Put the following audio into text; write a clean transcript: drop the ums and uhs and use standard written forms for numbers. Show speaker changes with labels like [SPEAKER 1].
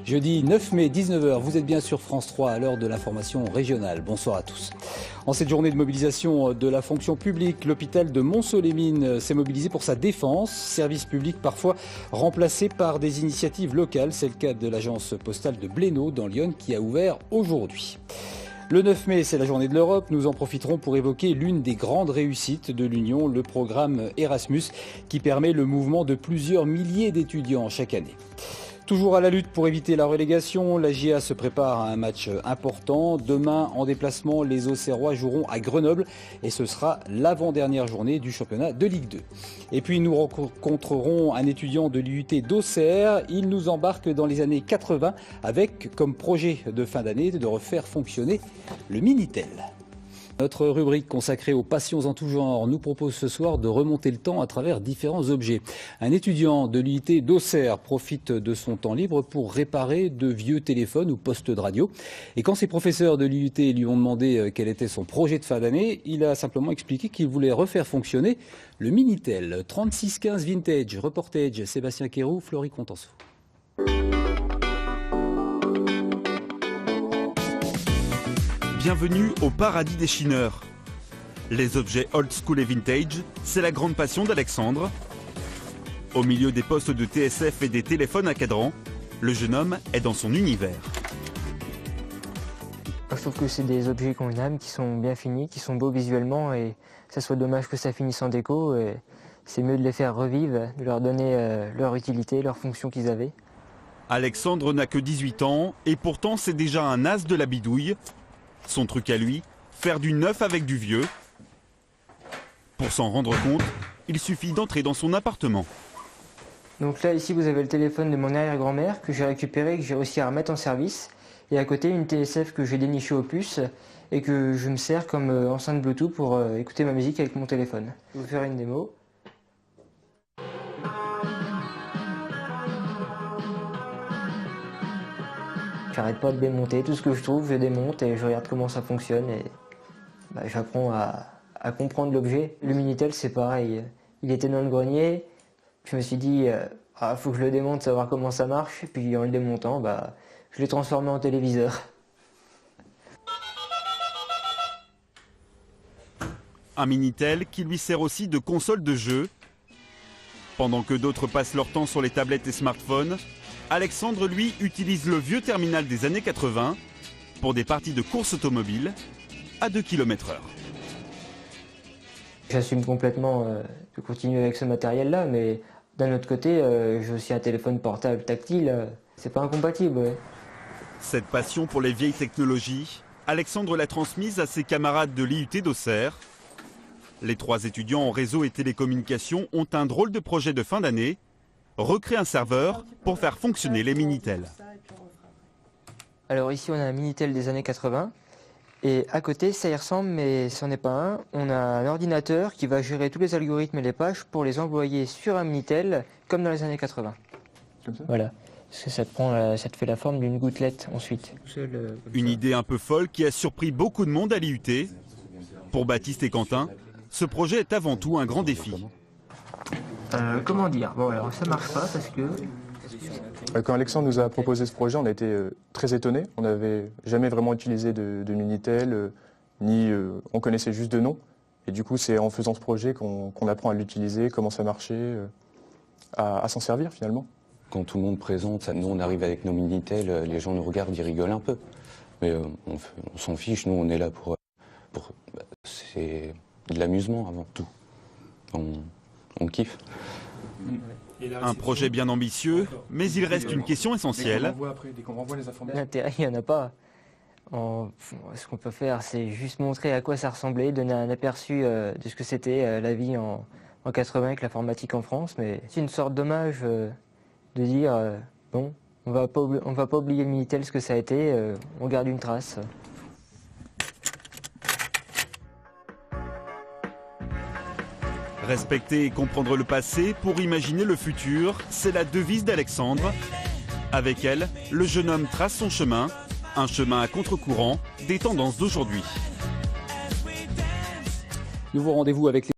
[SPEAKER 1] Jeudi 9 mai, 19 h, vous êtes bien sur France 3 à l'heure de l'information régionale. Bonsoir à tous. En cette journée de mobilisation de la fonction publique, l'hôpital de Montceau-les-Mines s'est mobilisé pour sa défense. Service public parfois remplacé par des initiatives locales. C'est le cas de l'agence postale de Blénaud dans l'Yonne qui a ouvert aujourd'hui. Le 9 mai, c'est la journée de l'Europe. Nous en profiterons pour évoquer l'une des grandes réussites de l'Union, le programme Erasmus, qui permet le mouvement de plusieurs milliers d'étudiants chaque année. Toujours à la lutte pour éviter la relégation, la GIA se prépare à un match important. Demain, en déplacement, les Auxerrois joueront à Grenoble et ce sera l'avant-dernière journée du championnat de Ligue 2. Et puis nous rencontrerons un étudiant de l'IUT d'Auxerre. Il nous embarque dans les années 80 avec comme projet de fin d'année de refaire fonctionner le Minitel. Notre rubrique consacrée aux passions en tout genre nous propose ce soir de remonter le temps à travers différents objets. Un étudiant de l'IUT d'Auxerre profite de son temps libre pour réparer de vieux téléphones ou postes de radio. Et quand ses professeurs de l'IUT lui ont demandé quel était son projet de fin d'année, il a simplement expliqué qu'il voulait refaire fonctionner le Minitel 3615 Vintage. Reportage Sébastien Quéroux, Florie Contenceau.
[SPEAKER 2] Bienvenue au paradis des chineurs. Les objets old school et vintage, c'est la grande passion d'Alexandre. Au milieu des postes de TSF et des téléphones à cadran, le jeune homme est dans son univers.
[SPEAKER 3] Je trouve que c'est des objets qui ont une âme, qui sont bien finis, qui sont beaux visuellement et ça soit dommage que ça finisse en déco. C'est mieux de les faire revivre, de leur donner leur utilité, leur fonction qu'ils avaient.
[SPEAKER 2] Alexandre n'a que 18 ans et pourtant c'est déjà un as de la bidouille. Son truc à lui, faire du neuf avec du vieux. Pour s'en rendre compte, il suffit d'entrer dans son appartement.
[SPEAKER 3] Donc là, ici, vous avez le téléphone de mon arrière-grand-mère que j'ai récupéré et que j'ai réussi à remettre en service. Et à côté, une TSF que j'ai dénichée aux puces et que je me sers comme enceinte Bluetooth pour écouter ma musique avec mon téléphone. Je vais vous faire une démo. J'arrête pas de démonter, tout ce que je trouve, je démonte et je regarde comment ça fonctionne et j'apprends à comprendre l'objet. Le Minitel, c'est pareil, il était dans le grenier, je me suis dit, faut que je le démonte, savoir comment ça marche, et puis en le démontant, je l'ai transformé en téléviseur.
[SPEAKER 2] Un Minitel qui lui sert aussi de console de jeu. Pendant que d'autres passent leur temps sur les tablettes et smartphones, Alexandre, lui, utilise le vieux terminal des années 80 pour des parties de course automobile à 2 km/h.
[SPEAKER 3] J'assume complètement de continuer avec ce matériel-là, mais d'un autre côté, j'ai aussi un téléphone portable tactile, c'est pas incompatible. Ouais.
[SPEAKER 2] Cette passion pour les vieilles technologies, Alexandre l'a transmise à ses camarades de l'IUT d'Auxerre. Les 3 étudiants en réseau et télécommunications ont un drôle de projet de fin d'année. Recréer un serveur pour faire fonctionner les Minitel.
[SPEAKER 3] Alors ici on a un Minitel des années 80 et à côté ça y ressemble mais ce n'est pas un. On a un ordinateur qui va gérer tous les algorithmes et les pages pour les envoyer sur un Minitel comme dans les années 80. Comme ça ? Voilà, parce que ça te fait la forme d'une gouttelette ensuite.
[SPEAKER 2] Une idée un peu folle qui a surpris beaucoup de monde à l'IUT. Pour Baptiste et Quentin, ce projet est avant tout un grand défi.
[SPEAKER 3] Comment dire? Bon alors ça marche pas parce que...
[SPEAKER 4] Quand Alexandre nous a proposé ce projet, on a été très étonnés. On n'avait jamais vraiment utilisé de Minitel, on connaissait juste de nom. Et du coup, c'est en faisant ce projet qu'on apprend à l'utiliser, comment ça marchait, à s'en servir finalement.
[SPEAKER 5] Quand tout le monde présente, nous on arrive avec nos Minitel, les gens nous regardent, ils rigolent un peu. Mais on s'en fiche, nous on est là pour c'est de l'amusement avant tout. On kiffe.
[SPEAKER 2] Un projet bien ambitieux, mais il reste une question essentielle.
[SPEAKER 3] L'intérêt, il n'y en a pas. Ce qu'on peut faire, c'est juste montrer à quoi ça ressemblait, donner un aperçu de ce que c'était la vie en 80 avec l'informatique en France. Mais c'est une sorte d'hommage de dire, bon, on va pas oublier le Minitel, ce que ça a été, on garde une trace.
[SPEAKER 2] Respecter et comprendre le passé pour imaginer le futur, c'est la devise d'Alexandre. Avec elle, le jeune homme trace son chemin, un chemin à contre-courant des tendances d'aujourd'hui.
[SPEAKER 1] Nouveau rendez-vous avec les